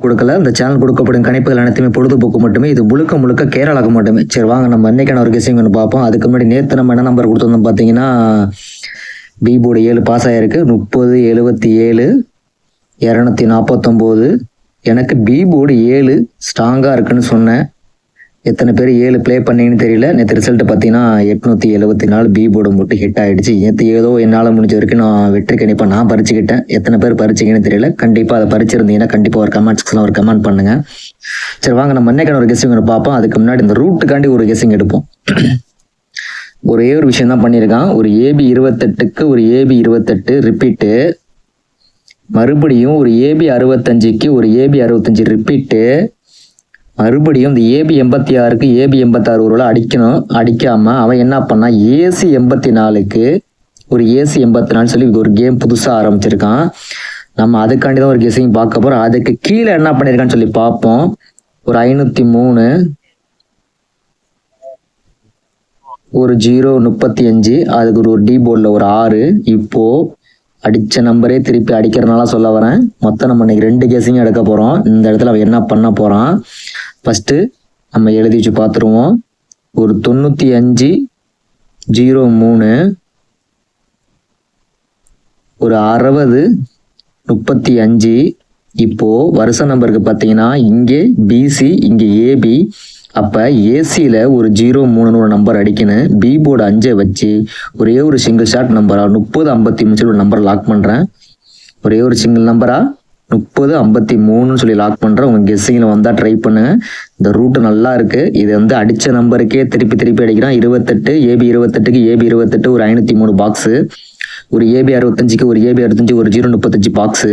கொடுக்கல. இந்த சேனல் கொடுக்கப்படும் கணிப்புகள் அனைத்துமே பொழுதுபோக்கு மட்டுமே. இது முழுக்க முழுக்க கேரளாவுக்கு மட்டுமே. சரி வாங்க நம்ம இன்னைக்கான ஒரு கெஸிங் ஒன்று பார்ப்போம். அதுக்கு முன்னாடி நேற்று நம்ம என்ன நம்பர் கொடுத்துருந்தோம் பார்த்தீங்கன்னா, பி போர்டு 7 பாஸ் ஆகிருக்கு. 30, 77, 249. எனக்கு பி போர்டு 7 ஸ்ட்ராங்காக இருக்குன்னு சொன்னேன். எத்தனை பேர் 7 ப்ளே பண்ணீங்கன்னு தெரியல. நேற்று ரிசல்ட் பார்த்தீங்கன்னா 874 பி போர்டு மட்டும் ஹிட் ஆகிடுச்சு. நேற்று ஏதோ என்னால் முடிஞ்ச வரைக்கும் நான் வெற்றி கணிப்பாக நான் பறிச்சுக்கிட்டேன். எத்தனை பேர் பறிச்சிங்கன்னு தெரியல. கண்டிப்பாக அதை பறிச்சிருந்தீங்கன்னா கண்டிப்பாக ஒரு கமெண்ட் செக்ஷனில் ஒரு கமெண்ட் பண்ணுங்கள். சரி வாங்க நம்ம இன்னைக்கான ஒரு கெஸிங் ஒன்று பார்ப்போம். அதுக்கு முன்னாடி இந்த ரூட்டுக்காண்டி ஒரு கெஸிங் எடுப்போம். ஒரே ஒரு விஷயம் தான் பண்ணியிருக்கான். ஒரு ஏபி 28க்கு ஒரு ஏபி 28 ரிப்பீட்டு, மறுபடியும் ஒரு ஏபி 65க்கு ஒரு ஏபி 65 ரிப்பீட்டு, மறுபடியும் இந்த ஏபி 86க்கு ஏபி 86 ஒரு அடிக்கணும். அடிக்காமல் அவன் என்ன பண்ணா ஏசி 84க்கு ஒரு ஏசி 84 சொல்லி ஒரு கேம் புதுசாக ஆரம்பிச்சிருக்கான். நம்ம அதுக்காண்டி தான் ஒரு கெஸிங் பார்க்க போகிறோம். அதுக்கு கீழே என்ன பண்ணியிருக்கான்னு சொல்லி பார்ப்போம். ஒரு 503, ஒரு 035, அதுக்கு ஒரு டி போர்டில் ஒரு 6. இப்போது அடித்த நம்பரே திருப்பி அடிக்கிறதுனால சொல்ல வரேன். மொத்தம் நம்ம இன்னைக்கு 2 கெஸிங் எடுக்க போகிறோம். இந்த இடத்துல அவன் என்ன பண்ண போகிறான் ஃபஸ்ட்டு நம்ம எழுதி வச்சு பார்த்துருவோம். ஒரு 95, 03, ஒரு 60, 35. இப்போது வருஷ நம்பருக்கு பார்த்தீங்கன்னா இங்கே பிசி இங்கே ஏபி. அப்போ ஏசியில் ஒரு 03 ஒரு நம்பர் அடிக்கணும். பி போர்டு 5 வச்சு ஒரே ஒரு சிங்கிள் ஷாட் நம்பராக 30, 53 ஒரு நம்பரை லாக் பண்ணுறேன். ஒரே ஒரு சிங்கிள் நம்பராக 30, 53 சொல்லி லாக் பண்ணுறேன். உங்கள் கெஸ்ஸிங்கில் வந்தால் ட்ரை பண்ணுங்கள். இந்த ரூட்டு நல்லா இருக்குது. இது வந்து அடித்த நம்பருக்கே திருப்பி திருப்பி அடிக்கிறான். 28, ஏபி 28க்கு ஏபி 28 ஒரு 503 பாக்ஸு, ஒரு ஏபி 65க்கு ஒரு ஏபி 65 ஒரு 035 பாக்ஸு.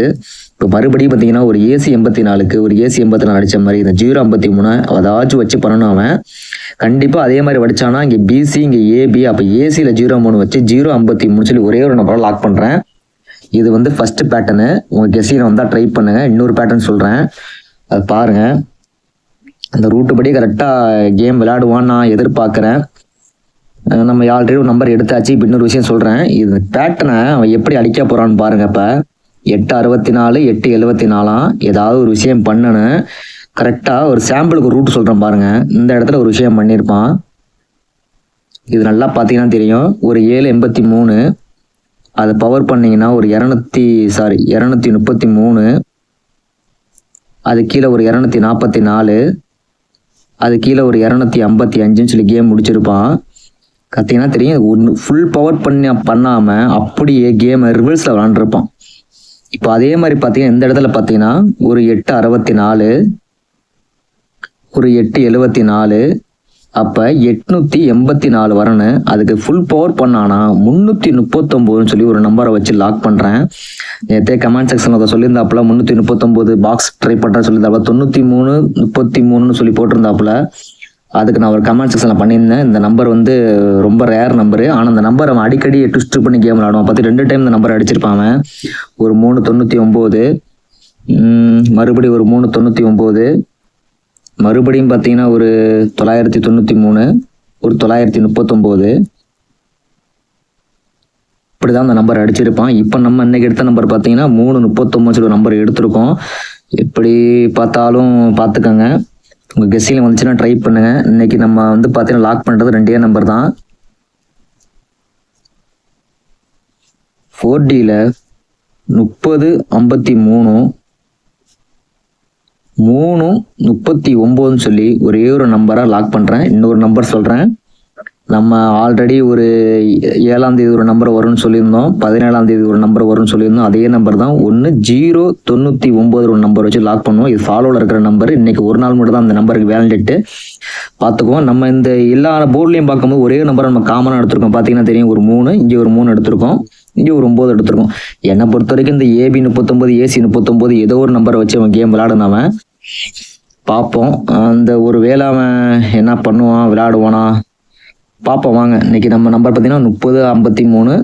இப்போ மறுபடியும் பார்த்தீங்கன்னா ஒரு ஏசி 84க்கு ஒரு ஏசி 84 அடித்த மாதிரி இந்த 053 அதாச்சும் வச்சு பண்ணணும். அவன் கண்டிப்பாக அதே மாதிரி வடிச்சானா இங்கே பிசி இங்கே ஏபி. அப்போ ஏசியில் 03 வச்சு 053 சொல்லி ஒரே ஒரு நம்பரை லாக் பண்ணுறேன். இது வந்து ஃபஸ்ட்டு பேட்டர்னு. உங்கள் கெஸிங்கில் வந்தால் ட்ரை பண்ணுங்கள். இன்னொரு பேட்டர்ன் சொல்கிறேன், அது பாருங்கள். அந்த ரூட்டு படி கரெக்டாக கேம் விளையாடுவான்னு நான் எதிர்பார்க்குறேன். நம்ம ஆல்ரெடி ஒரு நம்பர் எடுத்தாச்சு. இப்போ இன்னொரு விஷயம் சொல்கிறேன். இது பேட்டர்னை அவன் எப்படி அடிக்க போகிறான்னு பாருங்கள். இப்போ 864, 874 ஏதாவது ஒரு விஷயம் பண்ணணும். கரெக்டாக ஒரு சாம்பிளுக்கு ஒரு ரூட்டு சொல்கிறேன் பாருங்கள். இந்த இடத்துல ஒரு விஷயம் பண்ணியிருப்பான். இது நல்லா பார்த்தீங்கன்னா தெரியும். ஒரு 783 அதை பவர் பண்ணிங்கன்னா ஒரு 233, அது கீழே ஒரு 244, அது கீழே ஒரு 255 சொல்லி கேம் முடிச்சிருப்பான். பார்த்தீங்கன்னா தெரியும். ஒன்று ஃபுல் பவர் பண்ணாமல் அப்படியே கேமை ரிவர்ஸில் விளாண்டுருப்பான். இப்போ அதே மாதிரி பார்த்தீங்கன்னா இந்த இடத்துல பார்த்தீங்கன்னா ஒரு 864, ஒரு 874, அப்போ 884 வரணும். அதுக்கு ஃபுல் பவர் பண்ணானா 339 சொல்லி ஒரு நம்பரை வச்சு லாக் பண்ணுறேன். நேற்றே கமெண்ட் செக்ஷனில் அதை சொல்லியிருந்தாப்புல 339 பாக்ஸ் ட்ரை பண்ணுறேன்னு சொல்லியிருந்தாப்புல 93, 33 சொல்லி போட்டிருந்தாப்புல. அதுக்கு நான் ஒரு கமெண்ட் செக்ஷனில் பண்ணியிருந்தேன். இந்த நம்பர் வந்து ரொம்ப ரேர் நம்பரு. ஆனால் அந்த நம்பர் அவன் அடிக்கடி ட்விஸ்ட் பண்ணி கேம் விளாடுவான். 2 டைம் இந்த நம்பர் அடிச்சிருப்பான். ஒரு 399, மறுபடியும் ஒரு 399, மறுபடியும் பார்த்தீங்கன்னா ஒரு 993, ஒரு 939. இப்படி தான் அந்த நம்பர் அடிச்சிருப்பான். இப்போ நம்ம இன்னைக்கு எடுத்த நம்பர் பார்த்தீங்கன்னா 339 சொல்லி ஒரு நம்பர் எடுத்திருக்கோம். எப்படி பார்த்தாலும் பார்த்துக்கோங்க. உங்கள் கெஸ்ஸிங்கில் வந்துச்சுன்னா ட்ரை பண்ணுங்கள். இன்றைக்கி நம்ம வந்து பார்த்தீங்கன்னா லாக் பண்ணுறது 2 நம்பர் தான். 4Dயில் 30, 53, 3, 39 சொல்லி ஒரே ஒரு நம்பராக லாக் பண்ணுறேன். இன்னொரு நம்பர் சொல்கிறேன். நம்ம ஆல்ரெடி ஒரு 7ஆம் தேதி ஒரு நம்பர் வரும்னு சொல்லியிருந்தோம். 17ஆம் தேதி ஒரு நம்பர் வரும்னு சொல்லியிருந்தோம். அதே நம்பர் தான். 099 ஒரு நம்பர் வச்சு லாக் பண்ணுவோம். இது ஃபாலோவில் இருக்கிற நம்பர். இன்றைக்கி ஒரு நாள் மட்டும் தான் அந்த நம்பருக்கு வேலிடேட்டு பார்த்துக்குவோம். நம்ம இந்த எல்லா போர்ட்லேயும் பார்க்கும்போது ஒரே நம்பரை நம்ம காமனாக எடுத்திருக்கோம். பார்த்தீங்கன்னா தெரியும். ஒரு 3, இங்கே ஒரு 3 எடுத்திருக்கோம், இங்கே ஒரு 9 எடுத்திருக்கோம். என்னை பொறுத்த வரைக்கும் இந்த ஏபி 39, ஏசி 39 ஏதோ ஒரு நம்பரை வச்சு அவன் கேம் விளையாடுனவன் பார்ப்போம். அந்த ஒரு வேளை அவன் என்ன பண்ணுவான், விளையாடுவானா பார்ப்போம் வாங்க. இன்றைக்கி நம்ம நம்பர் பார்த்தீங்கன்னா 30, 53,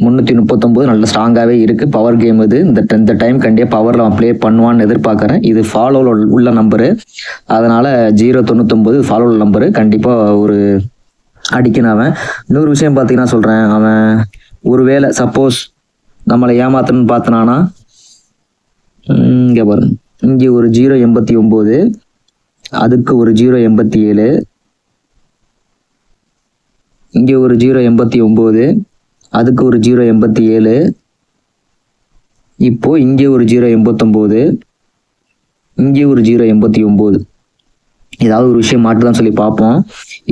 339 நல்ல ஸ்ட்ராங்காகவே இருக்குது. பவர் கேம் இது. இந்த டைம் கண்டிப்பாக பவரில் அவன் ப்ளே பண்ணுவான்னு எதிர்பார்க்குறேன். இது ஃபாலோவில் உள்ள நம்பரு. அதனால் 099 ஃபாலோவில் நம்பரு. கண்டிப்பாக ஒரு அடிக்கணும் அவன். இன்னொரு விஷயம் பார்த்தீங்கன்னா சொல்கிறேன். அவன் ஒரு வேளை சப்போஸ் நம்மளை ஏமாத்தணும்னு பார்த்தனானா இங்கே பாருங்க இங்கே ஒரு 089, அதுக்கு ஒரு 087, இங்கே ஒரு 089, அதுக்கு ஒரு 087, இப்போ இங்கே ஒரு 089, இங்கே ஒரு 089. ஏதாவது ஒரு விஷயம் மாட்டுதான் சொல்லி பார்ப்போம்.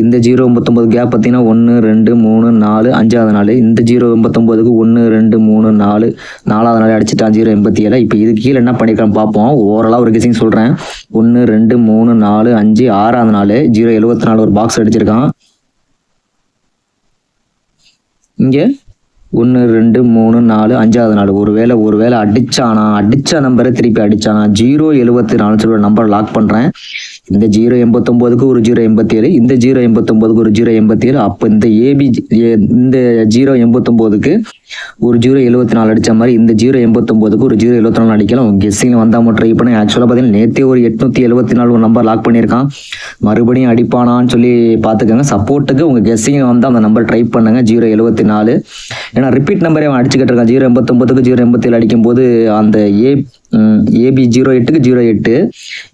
இந்த 089 கேப் பார்த்தீங்கன்னா 1 2 3 4 5வது நாள். இந்த 089க்கு 1 2 3 4 4வது நாள் அடிச்சுட்டான் 087. இப்போ இது கீழே என்ன பண்ணியிருக்கான்னு பார்ப்போம். ஓவராலாக ஒரு கெஸிங் சொல்கிறேன். 1 2 3 4 5 6வது நாள் 074 ஒரு பாக்ஸ் அடிச்சிருக்கான். இங்கே 1 2 3 4 5வது நாள் ஒருவேளை அடிச்ச நம்பரை திருப்பி அடிச்சானா 074 சொல்லி நம்பர் லாக் பண்ணுறேன். இந்த 089க்கு ஒரு 087, இந்த 089க்கு ஒரு 087. அப்போ இந்த இந்த 089க்கு ஒரு 074 அடித்த மாதிரி இந்த 089க்கு ஒரு 074 அடிக்கலாம். உங்கள் கெஸ்ஸிங்கில் வந்தால் மட்டும் ட்ரை பண்ணி. ஆக்சுவலாக பார்த்தீங்கன்னா நேற்றே ஒரு 874 ஒரு நம்பர் லாக் பண்ணியிருக்கான். மறுபடியும் அடிப்பானான்னு சொல்லி பார்த்துக்கோங்க. சப்போர்ட்டுக்கு உங்கள் கெஸ்ஸிங்கில் வந்து அந்த நம்பர் ட்ரை பண்ணுங்க 074. ஏன்னா ரிப்பீட் நம்பரே அவன் அடிச்சுக்கிட்டு இருக்கான். 089க்கு 087 அடிக்கும்போது அந்த ஏபி 08க்கு 08,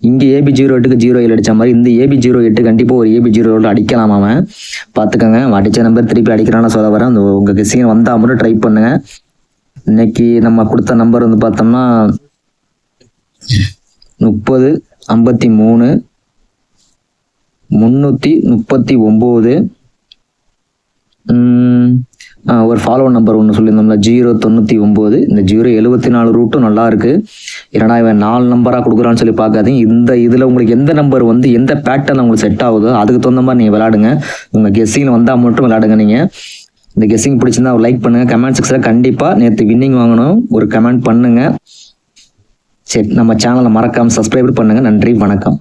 இங்கே ஏபி 08க்கு 07 அடித்த மாதிரி இந்த ஏபி 08 கண்டிப்பாக ஒரு ஏபி 08 அடிக்கலாம். அவன் பார்த்துக்கோங்க. அடித்த நம்பர் திருப்பி அடிக்கிறான்னு சொல்ல வரேன். அந்த உங்கள் கெஸ்ஸிங் வந்தால் மட்டும் ட்ரை பண்ணுங்க. இன்னைக்கு நம்ம கொடுத்த நம்பர் வந்து பார்த்தோம்னா 30 53 339. ஒரு ஃபாலோ நம்பர் ஒன்று சொல்லியிருந்தோம்ல 099. இந்த 074 ரூட்டும் நல்லா இருக்கு. ஏன்னா இவன் 4 நம்பராக கொடுக்குறான்னு சொல்லி பார்க்காதீங்க. இந்த இதில் உங்களுக்கு எந்த நம்பர் வந்து எந்த பேட்டர்ன் உங்களுக்கு செட் ஆகுதோ அதுக்கு தகுந்த மாதிரி நீங்கள் விளையாடுங்க. உங்கள் கெஸ்ஸிங்கில் வந்தால் மட்டும் விளையாடுங்க. நீங்கள் இந்த கெஸ்ஸிங் பிடிச்சிருந்தா ஒரு லைக் பண்ணுங்கள். கமெண்ட் செக்ஷனில் கண்டிப்பாக நேற்று வின்னிங் வாங்கணும் ஒரு கமெண்ட் பண்ணுங்கள். சரி, நம்ம சேனலை மறக்காமல் சப்ஸ்கிரைப் பண்ணுங்கள். நன்றி, வணக்கம்.